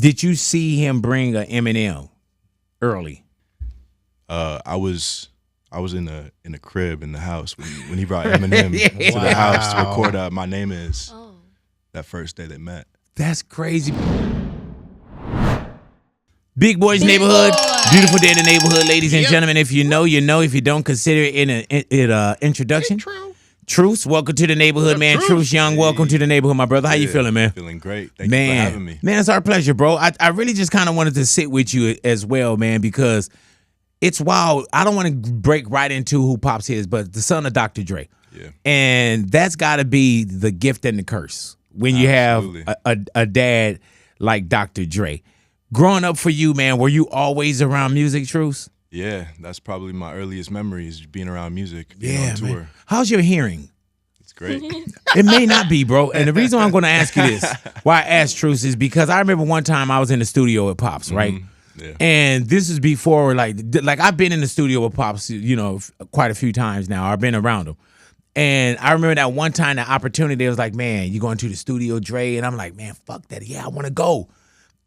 Did you see him bring a Eminem early? I was in a crib in the house when he brought Eminem to the house to record My Name Is that first day they met. That's crazy. Big Boy's Neighborhood. Beautiful day in the neighborhood, ladies and gentlemen. If you know, you know. If you don't, consider it an introduction. Truice, welcome to the neighborhood, man. Truice Young, welcome to the neighborhood, my brother. How you feeling, man? Feeling great. Thank you for having me. Man, it's our pleasure, bro. I really just kind of wanted to sit with you as well, man, because it's wild. I don't want to break right into who Pops is, but the son of Dr. Dre. Yeah. And that's got to be the gift and the curse when you have a dad like Dr. Dre. Growing up for you, man, were you always around music, Truice? Yeah, that's probably my earliest memories, being around music, being on tour. Man. How's your hearing? It's great. It may not be, bro. And the reason why I'm going to ask you this, why I asked Truice, is because I remember one time I was in the studio with Pops, right? Yeah. And this is before, like I've been in the studio with Pops, you know, quite a few times now. I've been around him. And I remember that one time, the opportunity, it was like, man, you going to the studio, Dre? And I'm like, man, fuck that. Yeah, I want to go.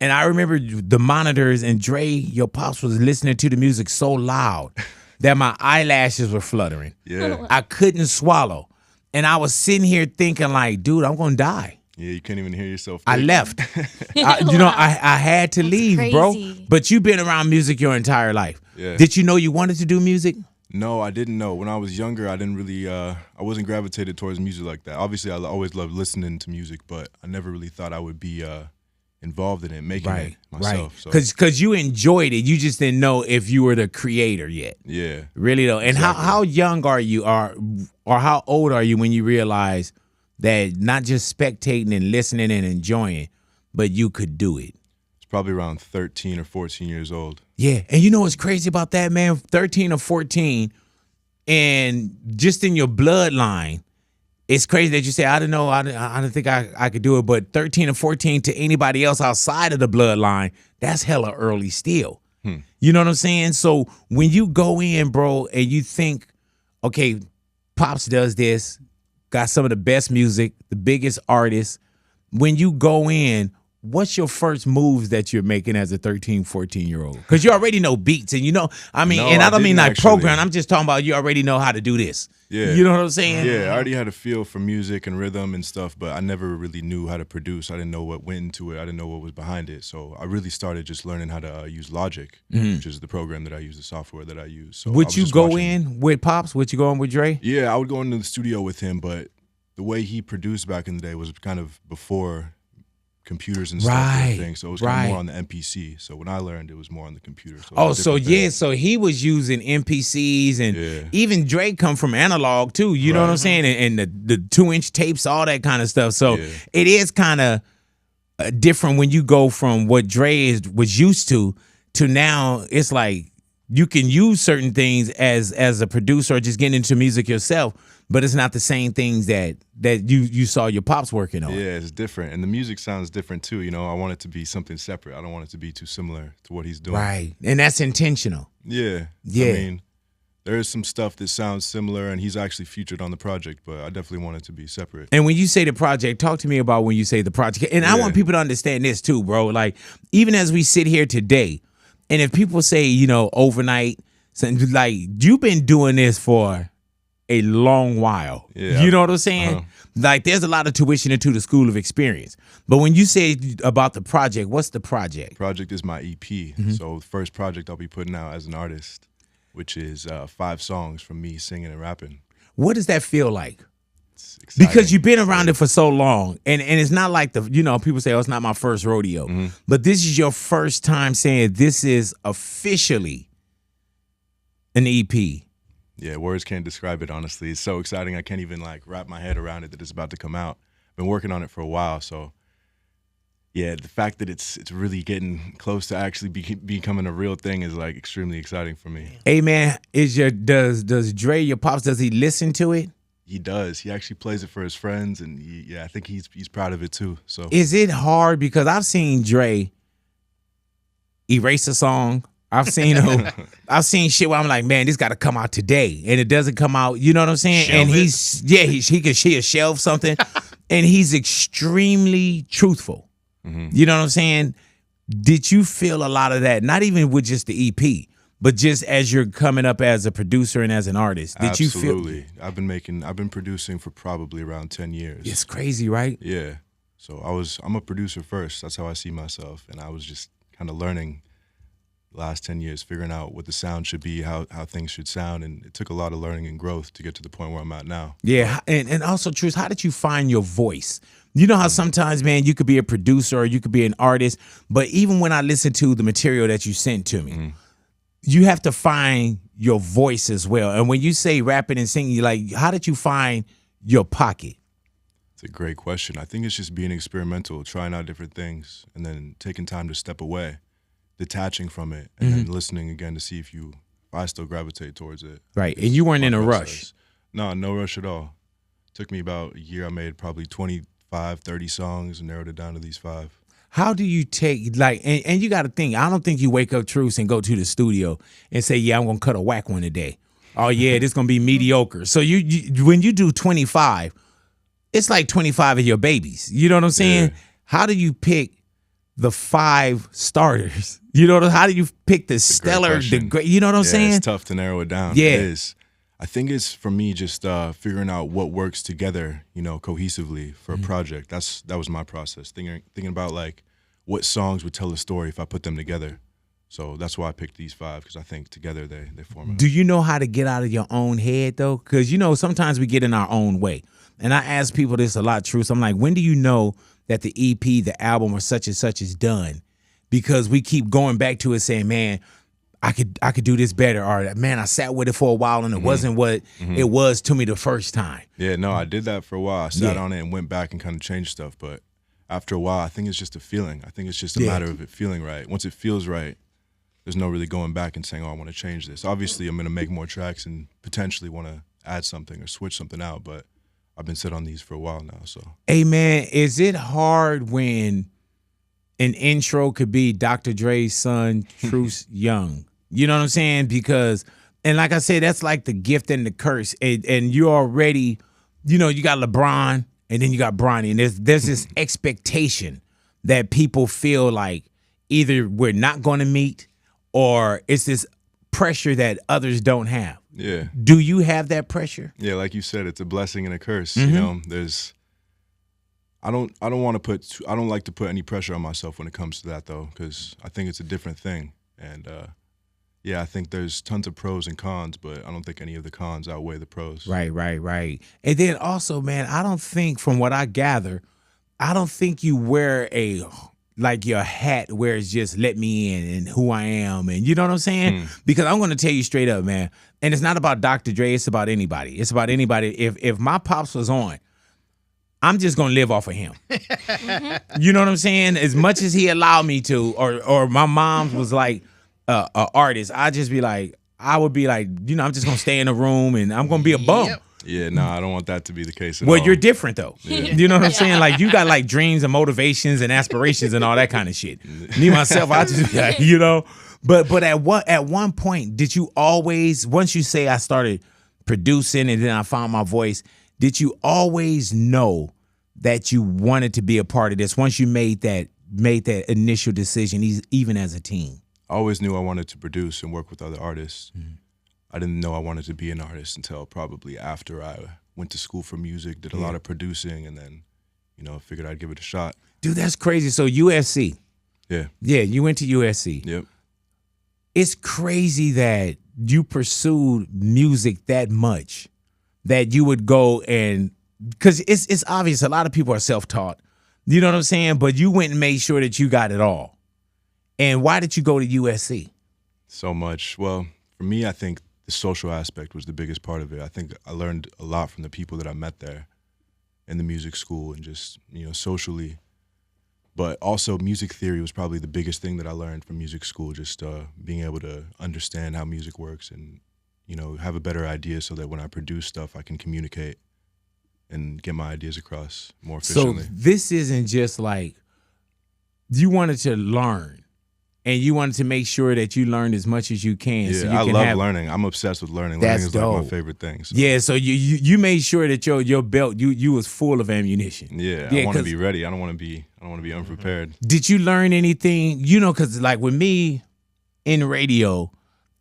And I remember the monitors and Dre, your Pops was listening to the music so loud that my eyelashes were fluttering. Yeah. I couldn't swallow. And I was sitting here thinking like, dude, I'm going to die. Yeah, you couldn't even hear yourself. I left. I had to leave, crazy. bro. But you've been around music your entire life. Yeah. Did you know you wanted to do music? No, I didn't know. When I was younger, I didn't really, I wasn't gravitated towards music like that. Obviously, I always loved listening to music, but I never really thought I would be involved in it, making it myself. Right. Because you enjoyed it. You just didn't know if you were the creator yet. Yeah. Really, though. And exactly. how young are you, or how old are you when you realize that not just spectating and listening and enjoying, but you could do it? It's probably around 13 or 14 years old. Yeah. And you know what's crazy about that, man? 13 or 14, and just in your bloodline, it's crazy that you say, I don't know, I don't think I could do it, but 13 or 14 to anybody else outside of the bloodline, that's hella early still. You know what I'm saying? So when you go in, bro, and you think, okay, Pops does this, got some of the best music, the biggest artists. When you go in, what's your first moves that you're making as a 13, 14-year-old? Because you already know beats, and you know, I mean, and I don't mean like program. I'm just talking about you already know how to do this. Yeah. You know what I'm saying? Yeah, I already had a feel for music and rhythm and stuff, but I never really knew how to produce. I didn't know what went into it. I didn't know what was behind it. So I really started just learning how to use Logic, which is the program that I use, the software that I use. So would you go in with Pops? Would you go in with Dre? Yeah, I would go into the studio with him, but the way he produced back in the day was kind of before computers and stuff and everything. So it was kind of more on the MPC. So when I learned, it was more on the computer. So so he was using MPCs, and even Dre come from analog too. You know what I'm saying? And the 2-inch tapes, all that kind of stuff. So it is kind of different when you go from what Dre was used to now. It's like you can use certain things as a producer or just getting into music yourself, but it's not the same things that you saw your Pops working on. Yeah, it's different. And the music sounds different too. You know, I want it to be something separate. I don't want it to be too similar to what he's doing. Right. And that's intentional. Yeah. Yeah. I mean, there is some stuff that sounds similar, and he's actually featured on the project, but I definitely want it to be separate. And when you say the project, talk to me about when you say the project. And I want people to understand this too, bro. Like, even as we sit here today, and if people say, you know, overnight, like, you've been doing this for a long while. Yeah. You know what I'm saying? Like, there's a lot of tuition into the school of experience. But when you say about the project, what's the project? Project is my EP. So the first project I'll be putting out as an artist, which is 5 songs from me singing and rapping. What does that feel like? It's exciting. Because you've been around it for so long, and it's not like people say, oh, it's not my first rodeo. But this is your first time saying this is officially an EP. Yeah, words can't describe it, honestly. It's so exciting. I can't even like wrap my head around it that it's about to come out. I've been working on it for a while, so yeah, the fact that it's really getting close to actually becoming a real thing is like extremely exciting for me. Hey man, does Dre, your Pops, does he listen to it? He does. He actually plays it for his friends, and I think he's proud of it too. So is it hard? Because I've seen Dre erase a song. I've seen shit where I'm like, man, this got to come out today, and it doesn't come out. You know what I'm saying? Shelve and it. he'll shelve something, and he's extremely truthful. You know what I'm saying? Did you feel a lot of that? Not even with just the EP, but just as you're coming up as a producer and as an artist. Did Absolutely. you feel? I've been producing for probably around 10 years. It's crazy, right? Yeah. So I'm a producer first. That's how I see myself. And I was just kind of learning the last 10 years, figuring out what the sound should be, how things should sound. And it took a lot of learning and growth to get to the point where I'm at now. Yeah, and also, Truice, how did you find your voice? You know how sometimes, man, you could be a producer or you could be an artist, but even when I listen to the material that you sent to me, you have to find your voice as well. And when you say rapping and singing, like, how did you find your pocket? It's a great question. I think it's just being experimental, trying out different things, and then taking time to step away, detaching from it, and then listening again to see if I still gravitate towards it. Right, and you weren't in a rush. No rush at all. Took me about a year. I made probably 25, 30 songs and narrowed it down to these 5. How do you take, like, and you got to think, I don't think you wake up, Truice, and go to the studio and say, yeah, I'm going to cut a whack one today. Oh, yeah, this going to be mediocre. So you when you do 25, it's like 25 of your babies. You know what I'm saying? Yeah. How do you pick the 5 starters? You know, how do you pick the stellar, the great, you know what I'm saying? It's tough to narrow it down. Yeah. It is. I think it's, for me, just figuring out what works together, cohesively for a project. That was my process, thinking about, like, what songs would tell a story if I put them together. So that's why I picked these 5, because I think together they form. Do you know how to get out of your own head, though? Because, sometimes we get in our own way. And I ask people this a lot, Truice. I'm like, when do you know that the EP, the album, or such and such is done? Because we keep going back to it saying, man, I could do this better, or man, I sat with it for a while and it wasn't what it was to me the first time. Yeah, no, I did that for a while. I sat on it and went back and kind of changed stuff. But after a while, I think it's just a feeling. I think it's just a matter of it feeling right. Once it feels right, there's no really going back and saying, oh, I want to change this. Obviously, I'm going to make more tracks and potentially want to add something or switch something out. But I've been set on these for a while now. So, hey, man, is it hard when an intro could be Dr. Dre's son, Truice Young? You know what I'm saying? Because, and like I said, that's like the gift and the curse. And you already, you got LeBron and then you got Bronny. And there's this expectation that people feel like either we're not going to meet or it's this pressure that others don't have. Yeah. Do you have that pressure? Yeah, like you said, it's a blessing and a curse. There's, I don't like to put any pressure on myself when it comes to that, though, because I think it's a different thing. And, yeah, I think there's tons of pros and cons, but I don't think any of the cons outweigh the pros. Right. And then also, man, I don't think, from what I gather, I don't think you wear your hat where it's just let me in and who I am, and you know what I'm saying? Because I'm going to tell you straight up, man, and it's not about Dr. Dre, it's about anybody. It's about anybody. If my pops was on, I'm just going to live off of him. You know what I'm saying? As much as he allowed me to, or my mom was like, a artist, I would be like, I'm just gonna stay in a room and I'm gonna be a bum. Yep. Yeah, no, I don't want that to be the case at all. Well, you're different though. Yeah. You know what I'm saying? Like, you got like dreams and motivations and aspirations and all that kind of shit. Me myself, I just be like, But at one point, did you always, once you say I started producing and then I found my voice, did you always know that you wanted to be a part of this? Once you made that initial decision, even as a teen. I always knew I wanted to produce and work with other artists. I didn't know I wanted to be an artist until probably after I went to school for music, did a lot of producing, and then, figured I'd give it a shot. Dude, that's crazy. So USC. Yeah. Yeah, you went to USC. Yep. It's crazy that you pursued music that much, that you would go and, because it's obvious a lot of people are self-taught. You know what I'm saying? But you went and made sure that you got it all. And why did you go to USC? So much. Well, for me, I think the social aspect was the biggest part of it. I think I learned a lot from the people that I met there in the music school and just, socially. But also music theory was probably the biggest thing that I learned from music school, just being able to understand how music works and, have a better idea so that when I produce stuff, I can communicate and get my ideas across more efficiently. So this isn't just like you wanted to learn. and you wanted to make sure that you learned as much as you can. Yeah, so you I can love learning. I'm obsessed with learning. Learning That's is like my dope. favorite thing. So. Yeah, so you made sure that your belt you was full of ammunition. Yeah, I want to be ready. I don't want to be unprepared. Did you learn anything? You know, because like with me in radio,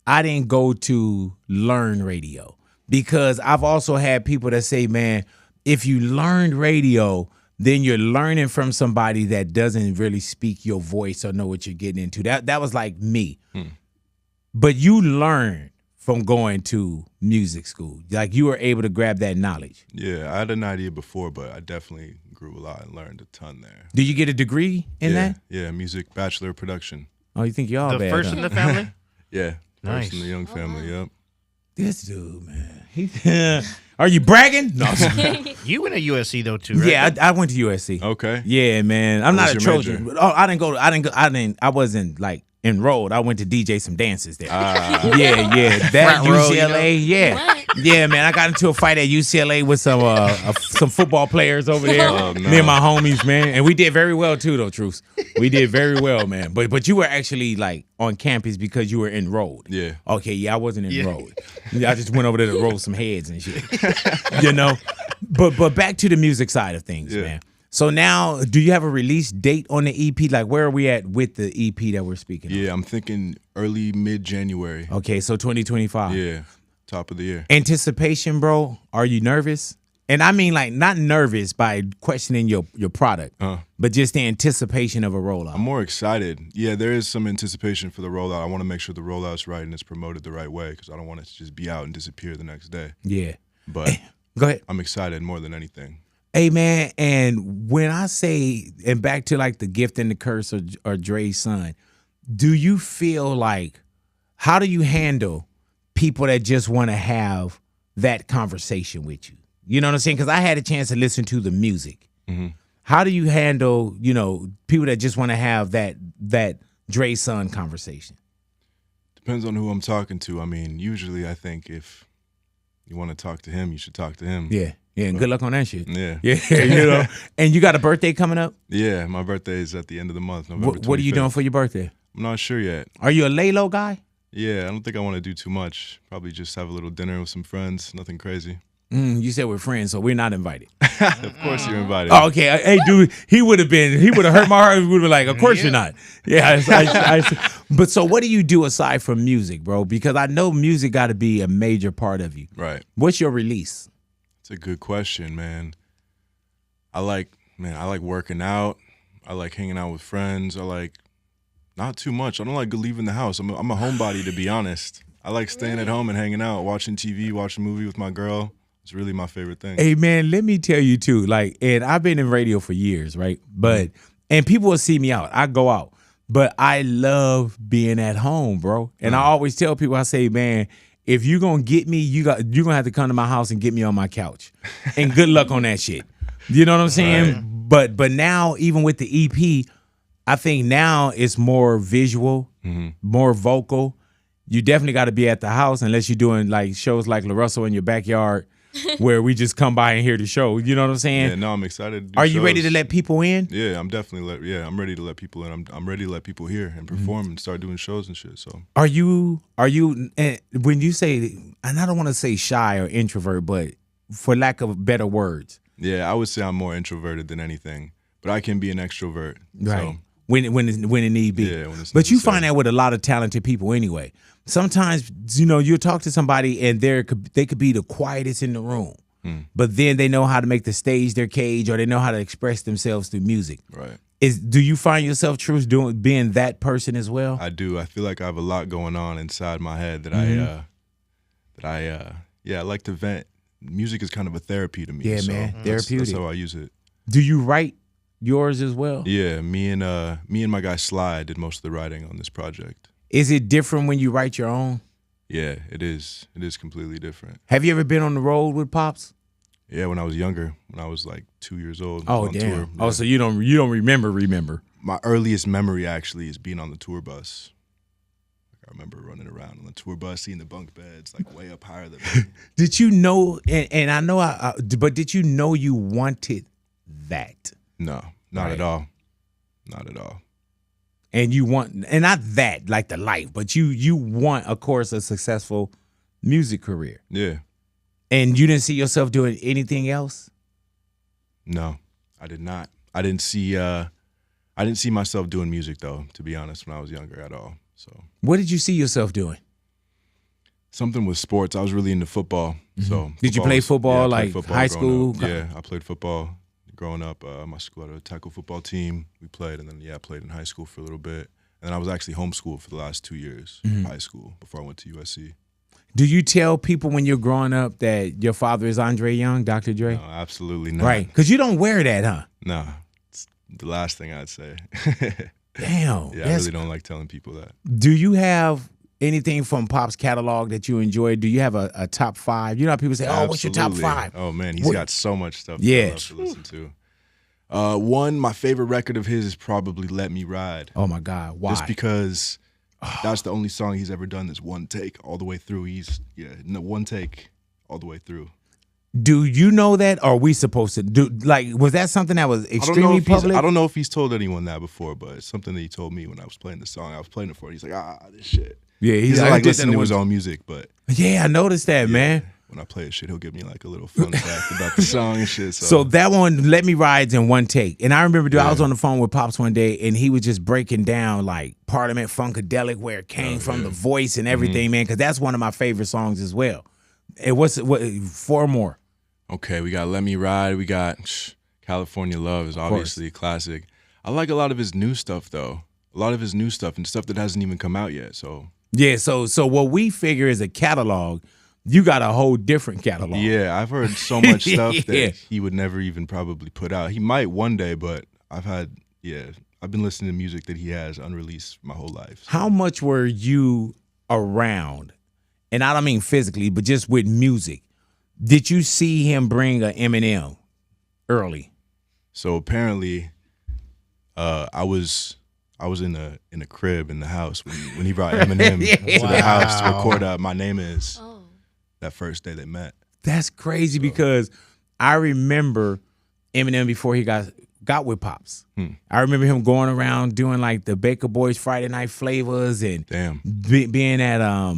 I didn't go to learn radio because I've also had people that say, man, if you learned radio, then you're learning from somebody that doesn't really speak your voice or know what you're getting into. That was like me. But you learned from going to music school. Like you were able to grab that knowledge. Yeah, I had an idea before, but I definitely grew a lot and learned a ton there. Did you get a degree in that? Yeah, music bachelor of production. Oh, you think y'all The bad? first in the family? Yeah, Nice. first in the Young family. Yep. This dude, man. Are you bragging? No. You went to USC though too, right? Yeah, I went to USC. Okay. Yeah, man. I'm What not a was your Trojan. major? Oh, I wasn't like enrolled. I went to DJ some dances there. Yeah. That Front row, UCLA, yeah. What? Yeah, man. I got into a fight at UCLA with some football players over there. Oh, no. Me and my homies, man. And we did very well too, though, Truice. We did very well, man. But you were actually like on campus because you were enrolled. Yeah. Okay, yeah, I wasn't enrolled. I just went over there to roll some heads and shit. You know? But back to the music side of things, Yeah. man. So now, do you have a release date on the EP? Like, where are we at with the EP that we're speaking of? Yeah, I'm thinking early mid-January. Okay, so 2025. Yeah, top of the year. Anticipation, bro. Are you nervous? And I mean, like, not nervous by questioning your product, but just the anticipation of a rollout. I'm more excited. Yeah, there is some anticipation for the rollout. I want to make sure the rollout's right and it's promoted the right way because I don't want it to just be out and disappear the next day. Yeah. But Go ahead. I'm excited more than anything. Hey, man, and when I say, and back to like the gift and the curse or Dre's son, do you feel like, how do you handle people that just want to have that conversation with you? You know what I'm saying? Because I had a chance to listen to the music. How do you handle, people that just want to have that Dre's son conversation? Depends on who I'm talking to. I mean, usually I think if you want to talk to him, you should talk to him. Yeah, and good luck on that shit. Yeah. Yeah, And you got a birthday coming up? Yeah, my birthday is at the end of the month, November 25th. What are you doing for your birthday? I'm not sure yet. Are you a lay-low guy? Yeah, I don't think I want to do too much. Probably just have a little dinner with some friends, nothing crazy. You said we're friends, so we're not invited. Of course you're invited. Oh, okay. Hey, dude, he would have hurt my heart. He would have been like, of course you're not. Yeah. But so what do you do aside from music, bro? Because I know music got to be a major part of you. Right. What's your release? It's a good question, man. I like working out. I like hanging out with friends. I like not too much. I don't like leaving the house. I'm a homebody, to be honest. I like staying at home and hanging out, watching TV, watching a movie with my girl. It's really my favorite thing. Hey, man, let me tell you, too. Like, and I've been in radio for years, right? And people will see me out. I go out. But I love being at home, bro. And I always tell people, I say, man, if you're going to get me, you're going to have to come to my house and get me on my couch. And good luck on that shit. You know what I'm saying? Right. But now, even with the EP, I think now it's more visual, more vocal. You definitely got to be at the house unless you're doing like shows like LaRussell in your backyard where we just come by and hear the show. You know what I'm saying? Yeah, no, I'm excited to do Are you ready shows. to let people in? Yeah, I'm definitely I'm ready to let people in. I'm ready to let people hear and perform and start doing shows and shit. So Are you when you say, and I don't want to say shy or introvert, but for lack of better words. yeah, I would say I'm more introverted than anything, but I can be an extrovert. Right. So, When it need be. Yeah, when it's but you necessary. find that with a lot of talented people anyway. Sometimes, you'll talk to somebody and they could be the quietest in the room. But then they know how to make the stage their cage, or they know how to express themselves through music. right. Do you find yourself, Truice, being that person as well? I do. I feel like I have a lot going on inside my head that I like to vent. Music is kind of a therapy to me. Yeah, so man. That's Therapeutic. how I use it. Do you write yours as well? Yeah, me and my guy Sly did most of the writing on this project. Is it different when you write your own? Yeah, it is. It is completely different. Have you ever been on the road with Pops? Yeah, when I was younger, when I was like 2 years old. Oh, on damn. Tour. Oh, Yeah. so you don't remember. My earliest memory actually is being on the tour bus. I remember running around on the tour bus, seeing the bunk beds like way up higher than me. Did you know, and I know, but did you know you wanted that? No, not Right. at all. Not at all. and you want, and not that like the life, but you want, of course, a successful music career. Yeah. And you didn't see yourself doing anything else? No, I did not. I didn't see myself doing music though, to be honest, when I was younger at all. So what did you see yourself doing? something with sports. I was really into football. So did you play football I played like football high growing school? up. Yeah, I played football growing up. My school had a tackle football team. We played, and then I played in high school for a little bit. And then I was actually homeschooled for the last 2 years of high school before I went to USC. Do you tell people when you're growing up that your father is Andre Young, Dr. Dre? No, absolutely not. Right, because you don't wear that, huh? No, it's the last thing I'd say. Damn. Yeah, I really don't like telling people that. Do you have anything from Pop's catalog that you enjoy? Do you have a top five? You know how people say, oh, what's your top five? Oh, man, he's got so much stuff that Yeah. I love to listen to. My favorite record of his is probably Let Me Ride. Oh, my God. Why? Just because that's the only song he's ever done that's one take all the way through. One take all the way through. Do you know that? Or are we supposed to do, like, was that something that was extremely public? I don't know if he's told anyone that before, but it's something that he told me when I was playing the song. I was playing it for him. He's like, this shit. Yeah, He's like, like listening to his own music, but yeah, I noticed that, man. when I play it shit, he'll give me like a little fun fact about the song and shit. So that one, Let Me Ride's in one take. And I remember, dude, I was on the phone with Pops one day, and he was just breaking down like Parliament Funkadelic, where it came from, the voice and everything, man, because that's one of my favorite songs as well. And what 4 more? Okay, we got Let Me Ride. We got California Love is obviously a classic. I like a lot of his new stuff, though. A lot of his new stuff and stuff that hasn't even come out yet. So yeah, so what we figure is a catalog. You got a whole different catalog. yeah, I've heard so much stuff Yeah. that he would never even probably put out. He might one day, but I've been listening to music that he has unreleased my whole life. So. How much were you around? And I don't mean physically, but just with music. Did you see him bring a Eminem early? So apparently, I was in a crib in the house when he brought Eminem to the house to record "My Name Is." That first day they met. That's crazy because I remember Eminem before he got with Pops. I remember him going around doing like the Baker Boys Friday Night Flavors and Damn. being at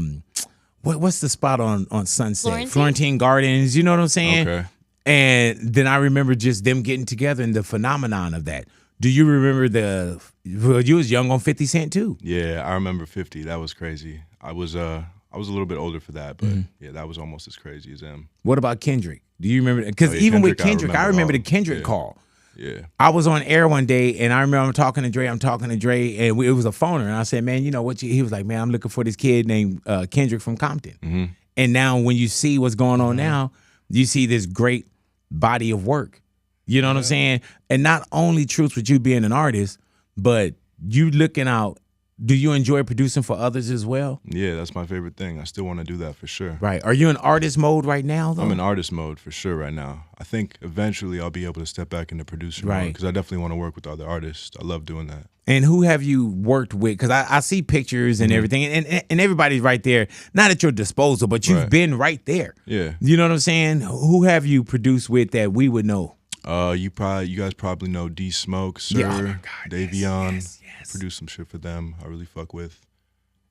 what's the spot on Sunset? Florentine Gardens. You know what I'm saying? Okay. And then I remember just them getting together and the phenomenon of that. Do you remember you was young on 50 Cent too? Yeah, I remember 50. That was crazy. I was a little bit older for that, but yeah, that was almost as crazy as him. What about Kendrick? Do you remember? Because even with Kendrick, I remember the Kendrick call. Yeah. I was on air one day, and I remember I'm talking to Dre, and it was a phoner, and I said, man, you know what? He was like, man, I'm looking for this kid named Kendrick from Compton. And now when you see what's going on now, you see this great body of work. You know what I'm saying? And not only Truice with you being an artist, but you looking out. Do you enjoy producing for others as well? Yeah, that's my favorite thing. I still want to do that for sure. Right. Are you in artist mode right now, though? I'm in artist mode for sure right now. I think eventually I'll be able to step back into producer mode because I definitely want to work with other artists. I love doing that. And who have you worked with? Because I see pictures and everything, and everybody's right there, not at your disposal, but you've been right there. Yeah. You know what I'm saying? Who have you produced with that we would know? You guys probably know D Smoke, Sir, Yeah, oh my God, Davion. yes. Produced some shit for them. I really fuck with.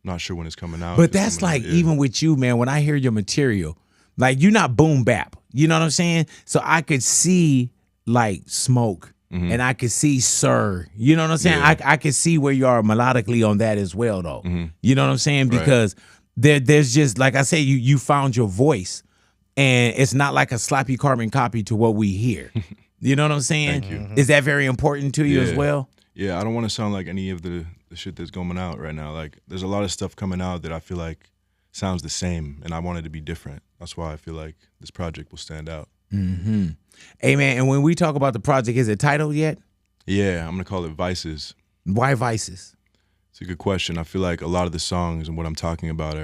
Not sure when it's coming out. But that's like even with you, man. When I hear your material, like you're not boom bap. You know what I'm saying? So I could see like Smoke, and I could see Sir. You know what I'm saying? Yeah. I could see where you are melodically on that as well, though. You know what I'm saying? Because there's just like I say, you found your voice, and it's not like a sloppy carbon copy to what we hear. You know what I'm saying? Thank you. Is that very important to you as well? Yeah, I don't want to sound like any of the shit that's going out right now. Like, there's a lot of stuff coming out that I feel like sounds the same, and I want it to be different. That's why I feel like this project will stand out. Hey, man, and when we talk about the project, is it titled yet? Yeah, I'm going to call it Vices. Why Vices? It's a good question. I feel like a lot of the songs and what I'm talking about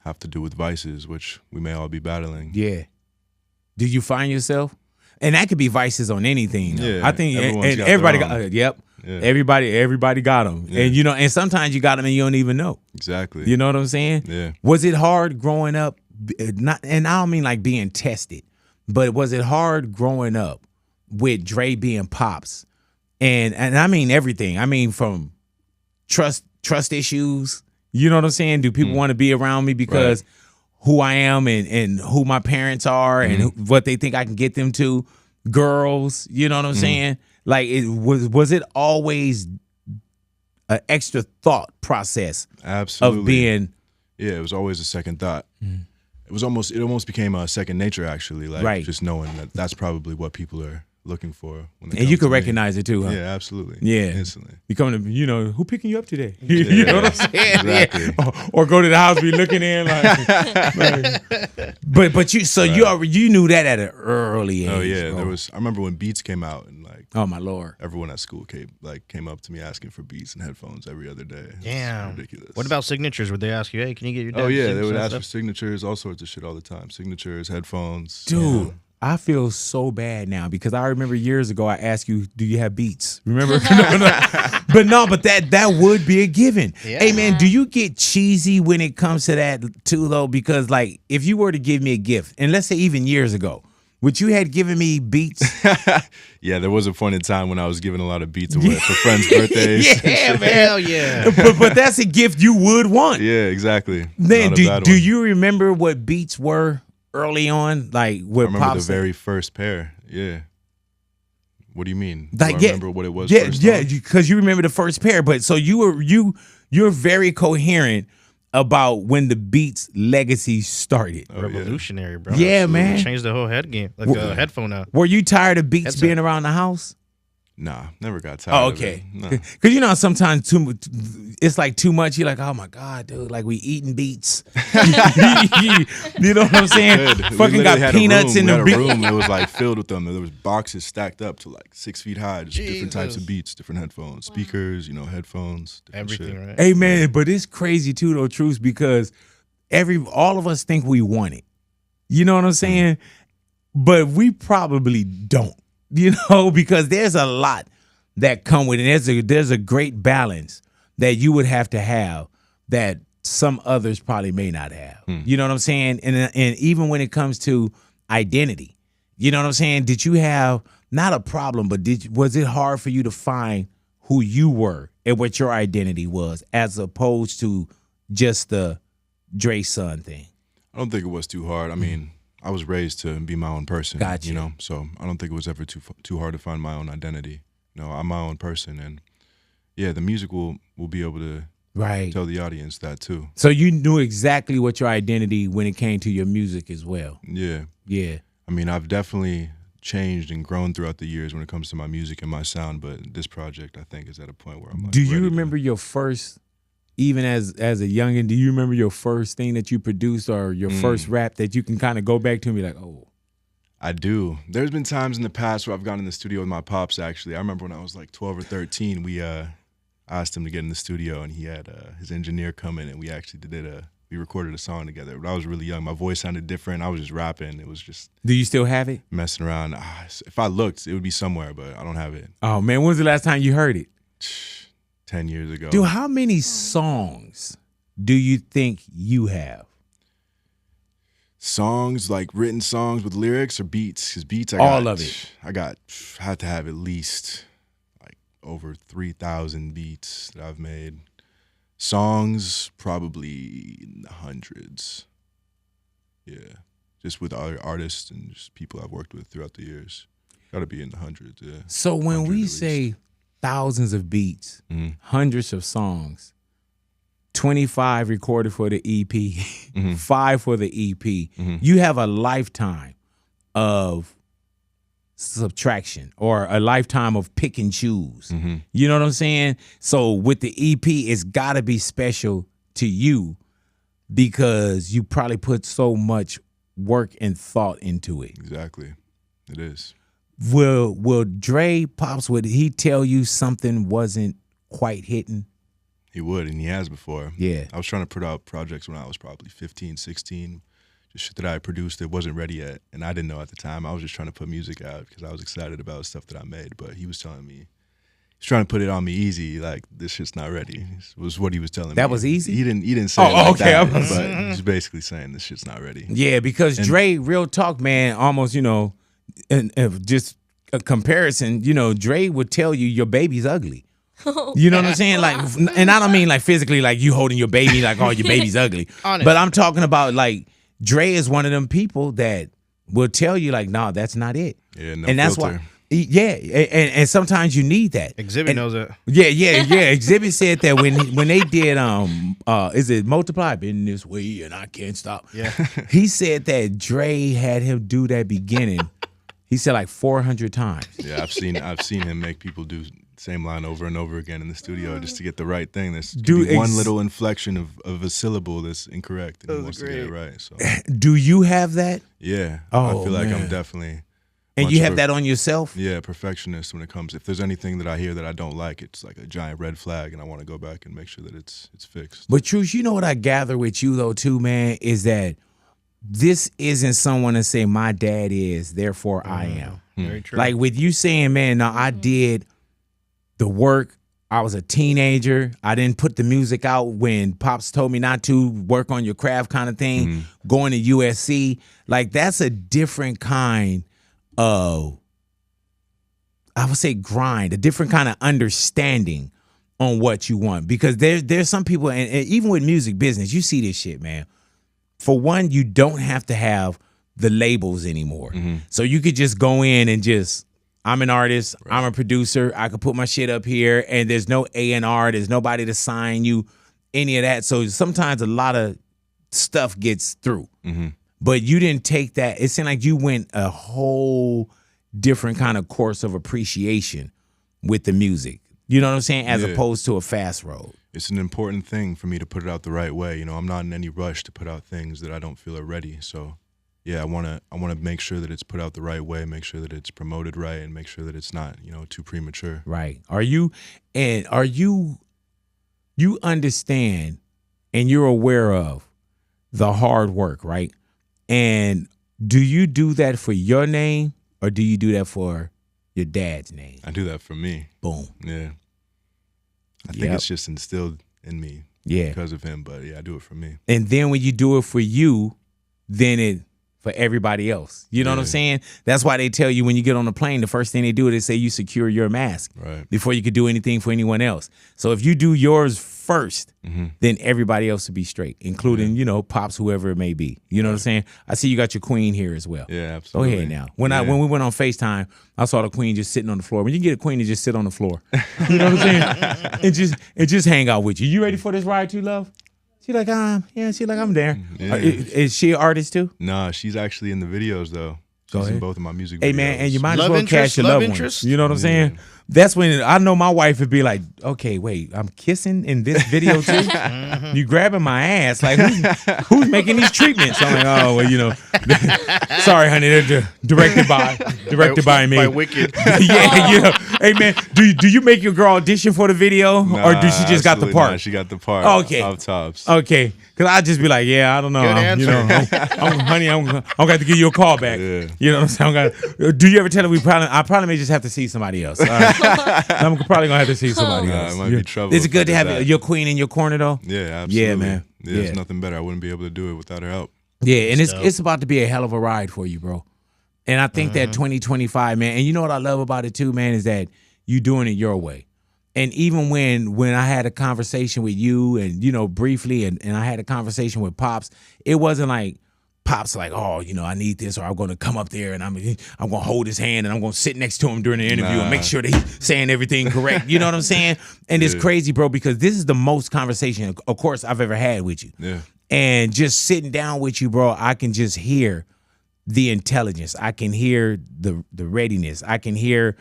have to do with vices, which we may all be battling. Yeah. Do you find yourself? And that could be vices on anything. Though. Yeah, I think everyone's and got everybody their got own. yep. Yeah. Everybody got them. Yeah. And and sometimes you got them and you don't even know. Exactly. You know what I'm saying? Yeah. Was it hard growing up? And I don't mean like being tested, but was it hard growing up with Dre being Pops? And I mean everything. I mean from trust issues? You know what I'm saying? Do people want to be around me because who I am and who my parents are and what they think I can get them to? Girls, you know what I'm saying? Like, was it always an extra thought process Absolutely. of being? Yeah, it was always a second thought. It almost became a second nature, actually. Like just knowing that that's probably what people are looking for. When they And you come can to me. recognize it too, huh? Yeah, absolutely. Yeah. Instantly. You come to, who picking you up today? You know what I'm saying? Exactly. Yeah. Or go to the house, be looking in but you knew that at an early age. Oh yeah, bro. I remember when Beats came out and like Oh my Lord. everyone at school came up to me asking for beats and headphones every other day. It was Damn. ridiculous. What about signatures? Would they ask you, hey, can you get your dad Oh to yeah, sing they would some ask for stuff? signatures, all sorts of shit all the time. Signatures, headphones. Dude, I feel so bad now because I remember years ago I asked you, do you have beats? Remember? But that would be a given. Yeah. Hey man, do you get cheesy when it comes to that too though? Because like if you were to give me a gift, and let's say even years ago, would you had given me beats? Yeah, there was a point in time when I was giving a lot of beats away for friends' birthdays. Yeah, man. Hell yeah. but that's a gift you would want. Yeah, exactly. Man, Not a bad do one. you remember what beats were early on? Like I what remember Pops the very first pair. Yeah. What do you mean? Like, Do I remember what it was? Yeah, first yeah, off? because you remember the first pair. But so you're very coherent about when the Beats legacy started. Oh, yeah. Revolutionary, bro. Yeah, Absolutely. man. Changed the whole head game, like a headphone now. Were you tired of Beats Headset. being around the house? Nah, never got tired. Oh, of okay. it. No. Because you know sometimes it's like too much. You're like, oh my god, dude, like we eating beats. You know what I'm saying? Good. We Fucking literally got had a peanuts room. in We the had beat. a room. It was like filled with them. There was boxes stacked up to like 6 feet high. Just different types Jesus. of beats, different headphones, speakers, headphones, different Everything, shit. right? Hey man, but it's crazy too though, Truice, because all of us think we want it. You know what I'm saying? But we probably don't. Because there's a lot that come with it. There's a great balance that you would have to have that some others probably may not have. You know what I'm saying? And even when it comes to identity, you know what I'm saying? Did you have not a problem, but was it hard for you to find who you were and what your identity was, as opposed to just the Dre son thing? I don't think it was too hard. I mean, I was raised to be my own person. Gotcha. So I don't think it was ever too hard to find my own identity. I'm my own person, and yeah, the music will be able to tell the audience that too. So you knew exactly what your identity when it came to your music as well. Yeah. Yeah. I mean, I've definitely changed and grown throughout the years when it comes to my music and my sound, but this project I think is at a point where I'm like, Do you ready to- remember your first, even as a youngin', do you remember your first thing that you produced or your first rap that you can kind of go back to and be like, oh? I do. There's been times in the past where I've gone in the studio with my pops, actually. I remember when I was like 12 or 13, we asked him to get in the studio, and he had his engineer come in, and we actually we recorded a song together. But I was really young. My voice sounded different. I was just rapping. It was just Do you still have it? messing around. If I looked, it would be somewhere, but I don't have it. Oh, man, when was the last time you heard it? 10 years ago. Dude, how many songs do you think you have? Songs, like written songs with lyrics or beats? Because beats, All of it. I had to have at least like over 3,000 beats that I've made. Songs, probably in the hundreds. Yeah, just with other artists and just people I've worked with throughout the years. Got to be in the hundreds, yeah. So when 100 we at least. say thousands of beats, Mhm. hundreds of songs, 25 recorded for the EP, 5 for the EP, you have a lifetime of subtraction or a lifetime of pick and choose. You know what I'm saying? So with the EP, it's got to be special to you because you probably put so much work and thought into it. Exactly, it is. Will Dre, Pops, would he tell you something wasn't quite hitting? He would, and he has before. Yeah. I was trying to put out projects when I was probably 15, 16. Just shit that I produced that wasn't ready yet. And I didn't know at the time. I was just trying to put music out because I was excited about stuff that I made. But he was telling me, he's trying to put it on me easy, like, this shit's not ready. Was what he was telling me. That was easy? He didn't say it like okay, that, I was- but he's basically saying this shit's not ready. Yeah, because Dre, real talk, man, almost, and just a comparison, Dre would tell you your baby's ugly. You know what I'm saying? Like, and I don't mean like physically, like you holding your baby, like, oh, your baby's ugly. Honest. But I'm talking about like Dre is one of them people that will tell you like, no, that's not it. Yeah, no and that's filter. why. Yeah, and sometimes you need that. Exhibit knows it. Yeah. Exhibit said that when they did is it Multiply? Been this way and I can't stop. Yeah. He said that Dre had him do that beginning. He said like 400 times. Yeah, I've seen him make people do the same line over and over again in the studio just to get the right thing. There's one little inflection of a syllable that's incorrect, and he wants to get it right. So, do you have that? yeah, Oh, I feel like man. I'm definitely. And you have that on yourself? Yeah, perfectionist when it comes. If there's anything that I hear that I don't like, it's like a giant red flag, and I want to go back and make sure that it's fixed. But Truice, you know what I gather with you though too, man, is that this isn't someone to say my dad is, therefore I am. Very true. Like with you saying, man, no, I did the work. I was a teenager. I didn't put the music out when Pops told me not to, work on your craft kind of thing, going to USC. Like that's a different kind of, I would say grind, a different kind of understanding on what you want. Because there's some people, and even with music business, you see this shit, man. For one, you don't have to have the labels anymore. So you could just go in and just, I'm an artist, I'm a producer, I could put my shit up here, and there's no A&R, there's nobody to sign you, any of that. So sometimes a lot of stuff gets through. But you didn't take that. It seemed like you went a whole different kind of course of appreciation with the music. You know what I'm saying? As opposed to a fast road. It's an important thing for me to put it out the right way. You know, I'm not in any rush to put out things that I don't feel are ready. So, yeah, I wanna make sure that it's put out the right way, make sure that it's promoted right, and make sure that it's not, too premature. Right. You understand and you're aware of the hard work, right? And do you do that for your name or do you do that for your dad's name? I do that for me. Boom. Yeah. I think it's just instilled in me because of him, but yeah, I do it for me. And then when you do it for you, then it for everybody else. You know what I'm saying? That's why they tell you when you get on the plane, the first thing they do is they say you secure your mask before you could do anything for anyone else. So if you do yours first, then everybody else will be straight, including, Pops, whoever it may be. You know what I'm saying? I see you got your queen here as well. Yeah, absolutely. Go ahead now. When we went on FaceTime, I saw the queen just sitting on the floor. When you get a queen to just sit on the floor, you know what I'm saying? and just hang out with you. You ready for this ride too, love? She like, she's like, I'm there. Yeah. Is she an artist too? Nah, she's actually in the videos though. She's in both of my music videos. Hey man, and you might as Love well interest, catch your love loved interest? ones. You know what I'm saying? That's when I know my wife would be like, okay, wait, I'm kissing in this video too? You grabbing my ass. Like, who's making these treatments? I'm like, oh, well, sorry, honey, they're directed by me. By Wicked. Yeah. Hey, man, do you make your girl audition for the video? Or do she just got the part? Nah, she got the part. Okay. Off tops. Okay. Because I'd just be like, yeah, I don't know. Good answer. Honey, I'm going to have to give you a call back. Yeah. You know what I'm saying? Do you ever tell her I probably may just have to see somebody else. All right. I'm probably going to have to see somebody else. It might be trouble. Is it good to have that. your queen in your corner, though? Yeah, absolutely. Yeah, man. Yeah, there's nothing better. I wouldn't be able to do it without her help. Yeah, and it's about to be a hell of a ride for you, bro. And I think that 2025, man, and you know what I love about it too, man, is that you doing it your way. And even when I had a conversation with you and, briefly, and I had a conversation with Pops, it wasn't like Pops like, oh, I need this, or I'm going to come up there and I'm going to hold his hand and I'm going to sit next to him during the interview and make sure that he's saying everything correct. You know what I'm saying? And it's crazy, bro, because this is the most conversation, of course, I've ever had with you. Yeah. And just sitting down with you, bro, I can just hear the intelligence. I can hear the readiness. I can hear,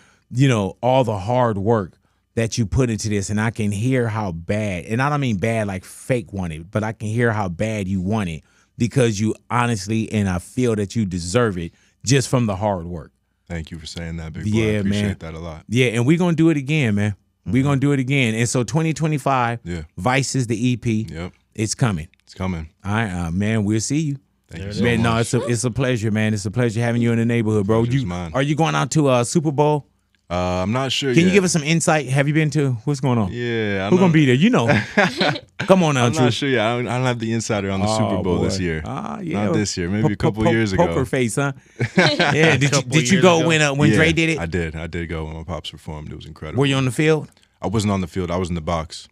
all the hard work that you put into this, and I can hear how bad, and I don't mean bad like fake want it, but I can hear how bad you want it because you honestly, and I feel that you deserve it just from the hard work. Thank you for saying that, big boy. Yeah, I appreciate man. that a lot. Yeah, and we're going to do it again, man. We're going to do it again. And so 2025, Vice is the EP. Yep. It's coming. It's coming. All right, man, we'll see you. Thank you so Man, much. no, it's a pleasure, man. It's a pleasure having you in the neighborhood, bro. Pleasure's mine. Are you going out to Super Bowl? I'm not sure Can yet. you give us some insight? Have you been to? What's going on? Yeah. Who's going to be there? Come on now, I'm Truice. not sure yet. I don't have the insider on the Super Bowl this year. Yeah. Not this year. Maybe a couple years ago. Poker face, huh? Yeah. Did you Couple go years when ago. Dre did it? I did. I did go when my pops performed. It was incredible. Were you on the field? I wasn't on the field. I was in the box.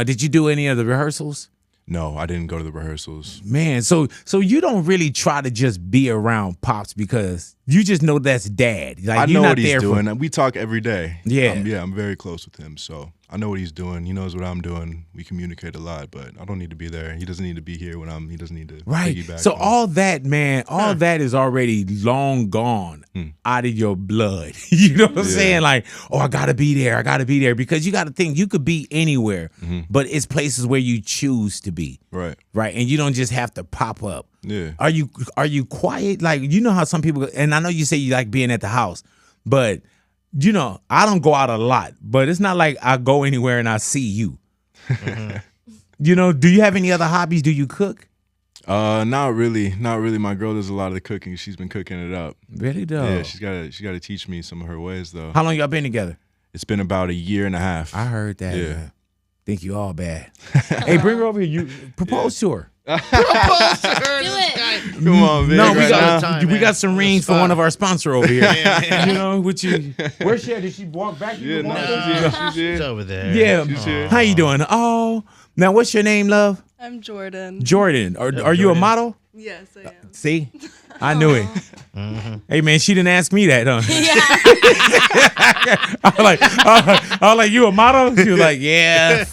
Did you do any of the rehearsals? No, I didn't go to the rehearsals. Man, so you don't really try to just be around Pops because you just know that's dad. Like, I you're know not what he's there doing. We talk every day. Yeah. I'm very close with him, so I know what he's doing. He knows what I'm doing. We communicate a lot, but I don't need to be there. He doesn't need to be here when he doesn't need to piggyback. So on. all that, man, all that is already long gone out of your blood. You know what I'm saying? Like, oh, I gotta be there. I gotta be there. Because you gotta think you could be anywhere, but it's places where you choose to be. Right. Right. And you don't just have to pop up. Yeah. Are you quiet? Like, you know how some people, and I know you say you like being at the house, but you know, I don't go out a lot, but it's not like I go anywhere and I see you. You know, do you have any other hobbies? Do you cook? Not really. Not really. My girl does a lot of the cooking. She's been cooking it up. Really, though? Yeah, she's got to teach me some of her ways, though. How long y'all been together? It's been about 1.5 years. I heard that. Yeah. Man. Think you all bad. Hey, bring her over here. You propose to her. Propose to her. Do it. Come on, man. No, we Right got now. we got some rings for spot. one of our sponsor over here. You know, which you, where's she at? Did she walk back? You Yeah, can walk no, over? she's She's here. over there. Yeah. She's here. How you doing? Oh, now what's your name, love? I'm Jordan. Jordan. Are you a Jordan. model? Yes, I am. See, I knew it. Hey man, she didn't ask me that, huh? I was like, you a model? She was like, yeah.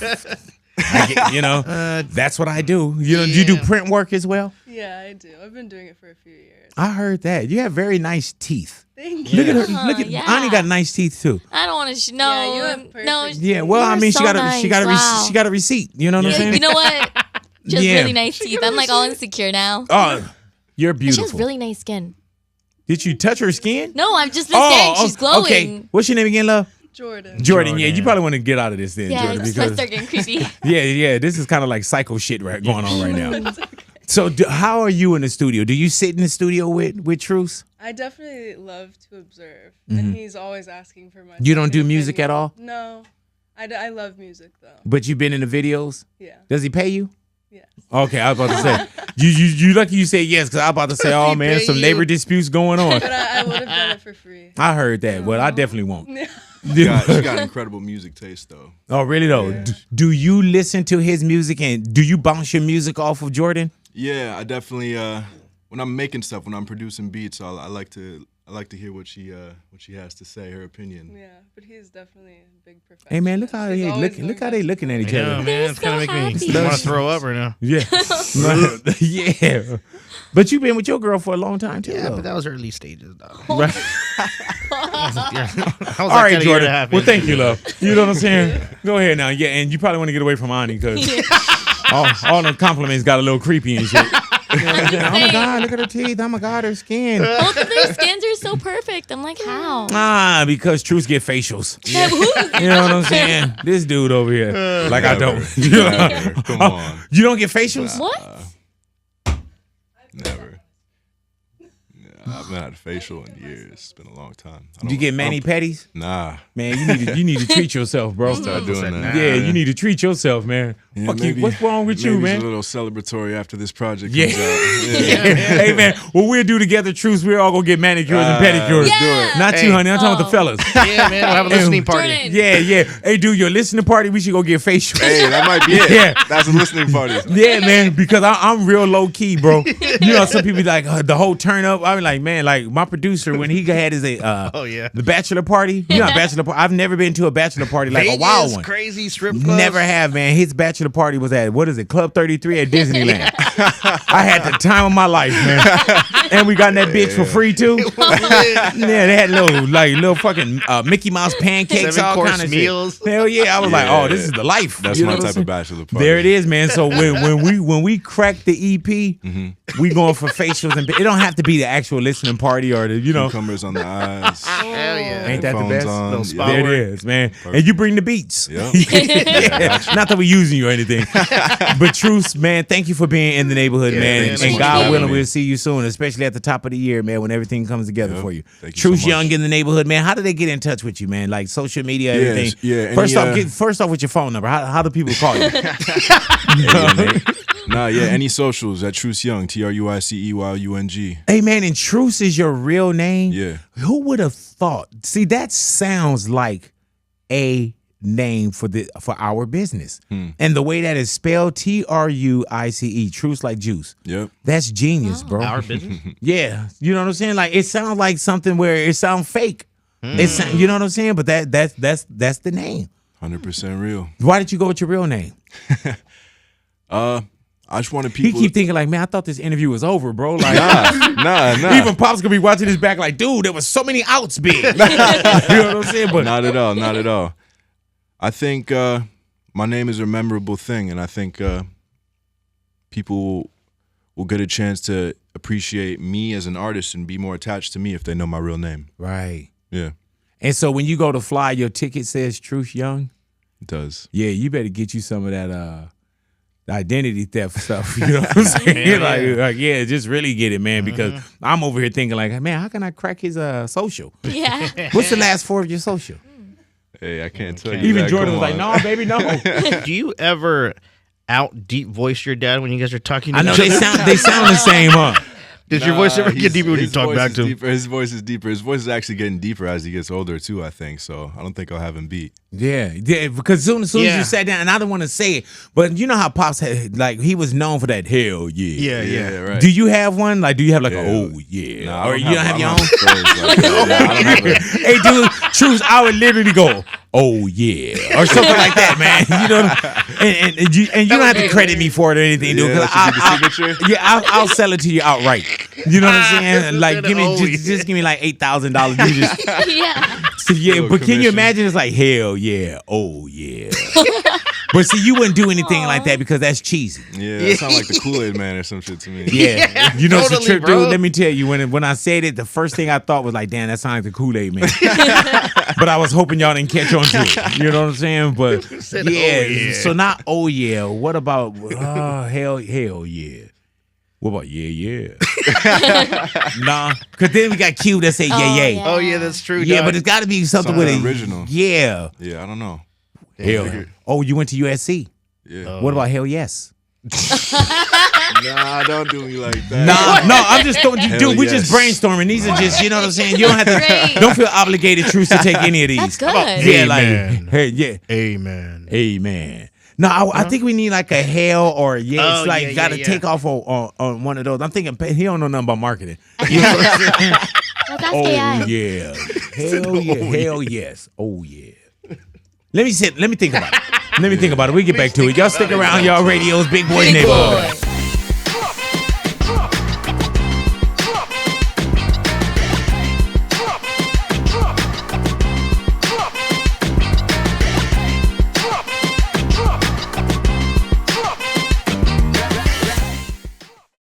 You know, that's what I do. You know, do you do print work as well? Yeah, I do. I've been doing it for a few years. I heard that. You have very nice teeth. Thank you. Look at her. Look at yeah. Ani got nice teeth too. I don't want to. Yeah, No, you have perfect no. teeth. Yeah. Well, I You're mean, so she got nice. she got a Wow. she got a receipt. You know what I'm Yeah, saying? you know what? She has Yeah. really nice teeth. I'm like all insecure now. Oh, you're And beautiful. she has really nice skin. Did you touch her skin? No, I'm just saying she's glowing. Okay. What's your name again, love? Jordan. Jordan. Yeah, you Jordan. probably want to get out of this then, Yeah, Jordan, it's gonna because start getting creepy. yeah, this is kind of like psycho shit going on right now. So, how are you in the studio? Do you sit in the studio with Truice? I definitely love to observe, and he's always asking for my. You don't do second music at opinion. all? No, I love music though. But you've been in the videos. Yeah. Does he pay you? Yes. Okay, I was about to say you lucky you said yes because I was about to say, oh He man, pay some you. labor disputes going on. But I would have done it for free. I heard that. Well, I definitely won't. She got incredible music taste, though. Oh, really though? Yeah. Do you listen to his music and do you bounce your music off of Jordan? Yeah, I definitely. When I'm making stuff, when I'm producing beats, I like to hear what she has to say, her opinion. Yeah, but he's definitely a big perfectionist. Hey man, look how He's they always look. going Look how back they to looking at each Yeah, other. man, it's kind of so making me happy. want to throw up right now. Yeah, yeah. But you've been with your girl for a long time too. Yeah, though. but that was early stages, though. Right. All All right, Jordan. Well, thank you, love. You know what I'm saying? Go ahead now. Yeah, and you probably want to get away from Ani because all the compliments got a little creepy and shit. Oh my God, look at her teeth. Oh my God, her skin. Both of their skins are so perfect. I'm like, how? Because Truice get facials. You know what I'm saying? This dude over here, like I don't. Never. Come on. You don't get facials? What? Never. Yeah, I haven't had a facial in years. It's been a long time. I Do you get don't- mani pedis? Nah. Man, you need to treat yourself, bro. Start doing that. Yeah, you need to treat yourself, man. Yeah, Fuck you. maybe- What's wrong with you, maybe man? It's a little celebratory after this project Yeah. comes out. Hey man, what we'll do together, Truice, we're all gonna get manicures and pedicures. Let's do Yeah. it. Not you, honey. I'm talking about the fellas. Yeah, man, we'll have a listening party. Jordan. Yeah. Hey, dude, your listening party, we should go get facials. Hey, that might be it. Yeah. That's a listening party. Yeah, man, because I'm real low key, bro. You know, some people be like the whole turn up. I mean, like, man, like my producer when he had his Oh, yeah. the bachelor party. You know, bachelor party. I've never been to a bachelor party like a wild Vegas, one. crazy strip club. Never have, man. His bachelor party was at what is it, Club 33 at Disneyland. I had the time of my life, man. And we got in that bitch for free too. Yeah, they had little fucking Mickey Mouse pancakes, all 7-course kind of meals. shit. Hell yeah, I was like, oh, this is the life. That's You know my what I'm type saying? of bachelor party. There it is, man. So when we crack the EP, we going for facials and it don't have to be the actual listening party or the Cucumbers on the eyes. Hell yeah. Ain't that the Headphones best? on. Little spa There it work. is, man. And you bring the beats. Yeah. Yeah. Not that we're using you or anything. But Truice, man, thank you for being in the neighborhood, Yeah, man. man, And thanks for God having willing, me. we'll see you soon, especially at the top of the year, man, when everything comes together Yep. for you. Thank you so Truice much. Young in the neighborhood, man. How do they get in touch with you, man? Like social media, Yes, everything. yeah, First any, off, first off with your phone number. How do people call you? Nah, yeah, any socials at Truice Young, TruiceYoung. Hey, man, and Truice is your real name? Yeah. Who would have thought? See, that sounds like a name for our business. And the way that is spelled, Truice, Truice like juice. Yep. That's genius, bro. Our business. Yeah, you know what I'm saying? Like it sounds like something where it sounds fake. You know what I'm saying? But that's the name. 100% real. Why did you go with your real name? I just wanted He people. keep thinking like, man, I thought this interview was over, bro. Like, Nah. even Pop's gonna be watching this back like, dude, there was so many outs, big. You know what I'm saying? But Not at all. Not at all. I think my name is a memorable thing, and I think people will get a chance to appreciate me as an artist and be more attached to me if they know my real name. right. Yeah, And so when you go to fly, your ticket says Truice Young. it does. Yeah, you better get you some of that identity theft stuff. You know what I'm saying? Like, yeah, just really get it, man. Because I'm over here thinking like, man, how can I crack his social? Yeah. What's the last four of your social? Hey, I can't tell you. Even that. Jordan Come was like, on. no, baby, no. Do you ever out deep voice your dad when you guys are talking? To I know each they other? sound the same, huh? Does your voice ever get His- deeper when you his talk voice back is to him? deeper. His voice is deeper. His voice is actually getting deeper as he gets older too, I think. So I don't think I'll have him beat. Yeah, because as soon as Yeah. you sat down, and I don't want to say it, but you know how Pops had, like, he was known for that hell yeah. Yeah. Right. Do you have one? Like, do you have like Yeah. a oh yeah? Nah, I or you don't have your own? I don't have a- Hey, dude, Truice, I would literally go, oh yeah, or something like that, man. You know, and you don't have to credit me for it or anything, dude. Yeah, 'Cause that should be the signature? yeah, I'll sell it to you outright. You know what I'm saying? Like, give me Oh, just give me like $8,000. You just Yeah. yeah, Little but can you commission. imagine? It's like hell yeah, oh yeah. But see, you wouldn't do anything like that because that's cheesy. Yeah, that sounds like the Kool-Aid Man or some shit to me. Yeah, you know it's totally, a trip, bro. dude. Let me tell you, when I said it, the first thing I thought was like, damn, that sounds like the Kool-Aid Man. But I was hoping y'all didn't catch on to it. You know what I'm saying? But Said, yeah, "Oh, yeah." so not oh yeah. What about hell yeah? What about yeah? Nah, because then we got Q that say yeah. yeah. Oh yeah, that's true. Yeah, dog. but it's got to be something with Something a original. Yeah. Yeah, I don't know. Hell. Oh, you went to USC. Yeah. What about hell yes? Nah, don't do me like that. No, I'm just throwing. Hell Dude, we yes. just brainstorming. These are just, you know what I'm saying. You don't have to. Great. Don't feel obligated, Truice, to take any of these. That's good. Yeah, Amen. like hey, yeah, Amen. amen. No, I think we need like a hell or yeah. Oh, It's like yeah, got to yeah. take off on one of those. I'm thinking he don't know nothing about marketing. Let's ask Oh AI. yeah, hell yeah, hell yes, oh yeah. Let me think about it. Let me think about it. We get back to it. Y'all stick around, y'all radios, Big Boy Neighborhood.